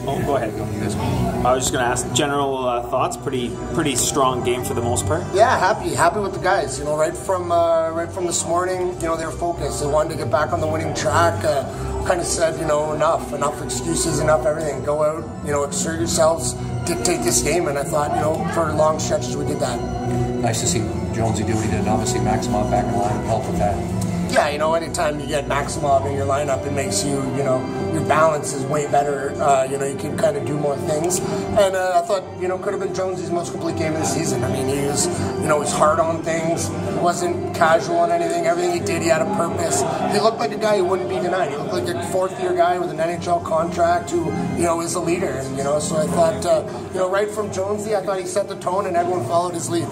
Oh, go ahead. I was just going to ask general thoughts. Pretty strong game for the most part. Yeah, happy with the guys. You know, right from this morning, you know, they were focused. They wanted to get back on the winning track. Kind of said, you know, enough excuses, enough everything. Go out, you know, exert yourselves, dictate this game. And I thought, you know, for long stretches we did that. Nice to see Jonesy do what he did. Obviously, Maximov back in the line helped with that. Yeah, you know, anytime you get Maximov in your lineup, it makes you, you know, your balance is way better. You know, you can kind of do more things. And I thought, you know, could have been Jonesy's most complete game of the season. I mean, he was, you know, he's hard on things. He wasn't casual on anything. Everything he did, he had a purpose. He looked like a guy who wouldn't be denied. He looked like a fourth-year guy with an NHL contract who, you know, is a leader. And, you know, so I thought, you know, right from Jonesy, I thought he set the tone and everyone followed his lead.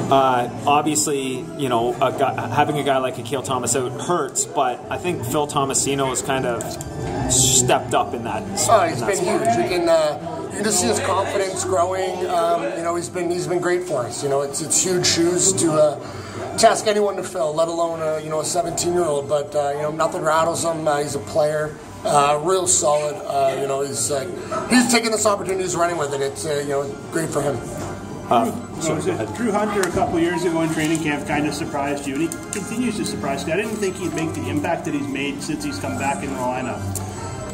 Obviously, you know, having a guy like Akil Thomas out hurts, but I think Phil Tomasino has kind of stepped up in that. He's been huge. You can just see his confidence growing. You know, he's been great for us. You know, it's huge shoes to ask anyone to fill, let alone you know, a 17-year-old. But you know, nothing rattles him. He's a player. Real solid. You know, he's taking this opportunity. He's running with it. It's you know, great for him. Drew Hunter a couple years ago in training camp kind of surprised you, and he continues to surprise you. I didn't think he'd make the impact that he's made since he's come back in the lineup.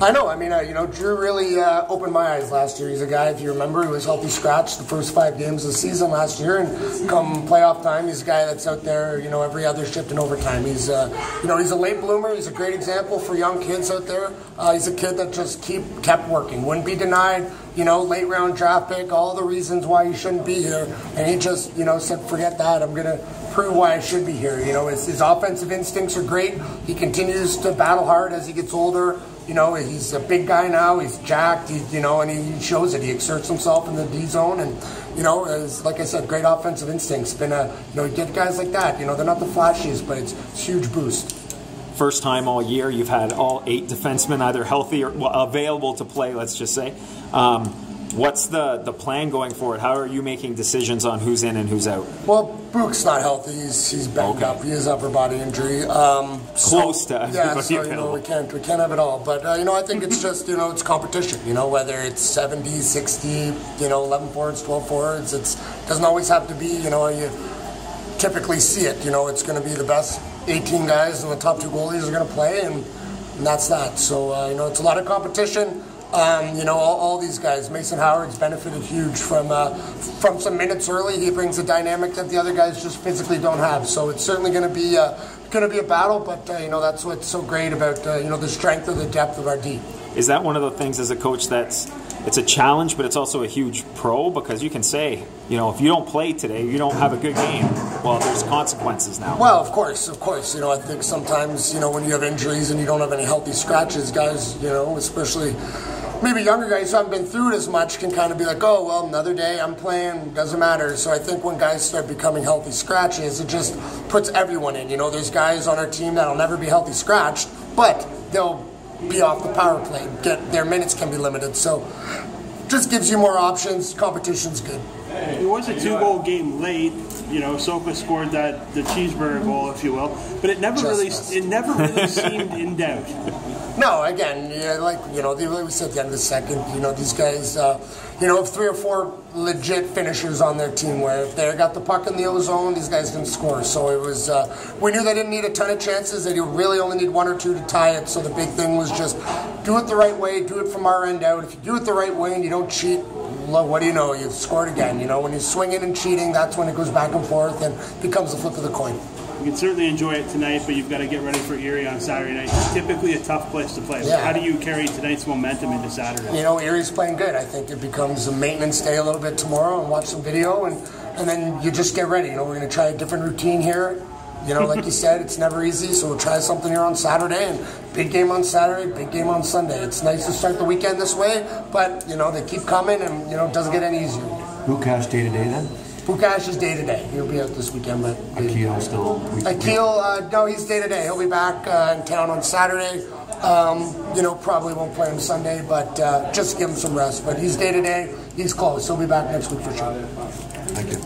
I know. I mean, you know, Drew really opened my eyes last year. He's a guy, if you remember, who was healthy scratch the first 5 games of the season last year, and come playoff time, he's a guy that's out there, you know, every other shift in overtime. He's, you know, he's a late bloomer. He's a great example for young kids out there. He's a kid that just kept working, wouldn't be denied. You know, late round draft pick, all the reasons why he shouldn't be here, and he just, you know, said, forget that. I'm gonna prove why I should be here. You know, his offensive instincts are great. He continues to battle hard as he gets older. You know, he's a big guy now. He's jacked. You know, and he shows it. He exerts himself in the D zone, and you know, like I said, great offensive instincts. Been you know, you get guys like that. You know, they're not the flashiest, but it's a huge boost. First time all year you've had all 8 defensemen either healthy or available to play. Let's just say. What's the plan going forward? How are you making decisions on who's in and who's out? Well, Burke's not healthy. He's banged up. He has upper body injury. Close to yeah, so you know, we can't have it all. But you know, I think it's just, you know, it's competition. You know, whether it's 70, 60, you know, 11 forwards, 12 forwards. It doesn't always have to be. You know, you typically see it. You know, it's going to be the best 18 guys and the top 2 goalies are going to play, and that's that. So you know, it's a lot of competition. You know, all these guys. Mason Howard's benefited huge from some minutes early. He brings a dynamic that the other guys just physically don't have. So it's certainly going to be a battle. But you know, that's what's so great about you know, the strength or the depth of our D. Is that one of the things as a coach it's a challenge, but it's also a huge pro, because you can say, you know, if you don't play today, you don't have a good game. Well, there's consequences now. Well, of course. You know, I think sometimes, you know, when you have injuries and you don't have any healthy scratches, guys, you know, especially maybe younger guys who haven't been through it as much can kind of be like, oh, well, another day, I'm playing, doesn't matter. So I think when guys start becoming healthy scratches, it just puts everyone in. You know, there's guys on our team that'll never be healthy scratched, but they'll be off the power play. Their minutes can be limited. So just gives you more options. Competition's good. It was a 2-goal game late. You know, Soka scored the cheeseburger goal, if you will, but it never really seemed in doubt. No, again, yeah, like, you know, we said at the end of the second, you know, these guys, you know, have 3 or 4 legit finishers on their team where if they got the puck in the O zone, these guys didn't score. So it was, we knew they didn't need a ton of chances. They really only need 1 or 2 to tie it. So the big thing was just do it the right way, do it from our end out. If you do it the right way and you don't cheat, what do you know? You've scored again. You know, when you're swinging and cheating, that's when it goes back and forth and becomes a flip of the coin. You can certainly enjoy it tonight, but you've got to get ready for Erie on Saturday night. It's typically a tough place to play. Yeah. How do you carry tonight's momentum into Saturday? You know, Erie's playing good. I think it becomes a maintenance day a little bit tomorrow and watch some video, and then you just get ready. You know, we're going to try a different routine here. You know, like you said, it's never easy, so we'll try something here on Saturday, and big game on Saturday, big game on Sunday. It's nice to start the weekend this way, but, you know, they keep coming, and, you know, it doesn't get any easier. Bukash day-to-day then? Bukash is day-to-day. He'll be out this weekend, but Akil still? Akil, no, he's day-to-day. He'll be back in town on Saturday. You know, probably won't play him Sunday, but just give him some rest. But he's day-to-day. He's close. He'll be back next week for sure. Thank you.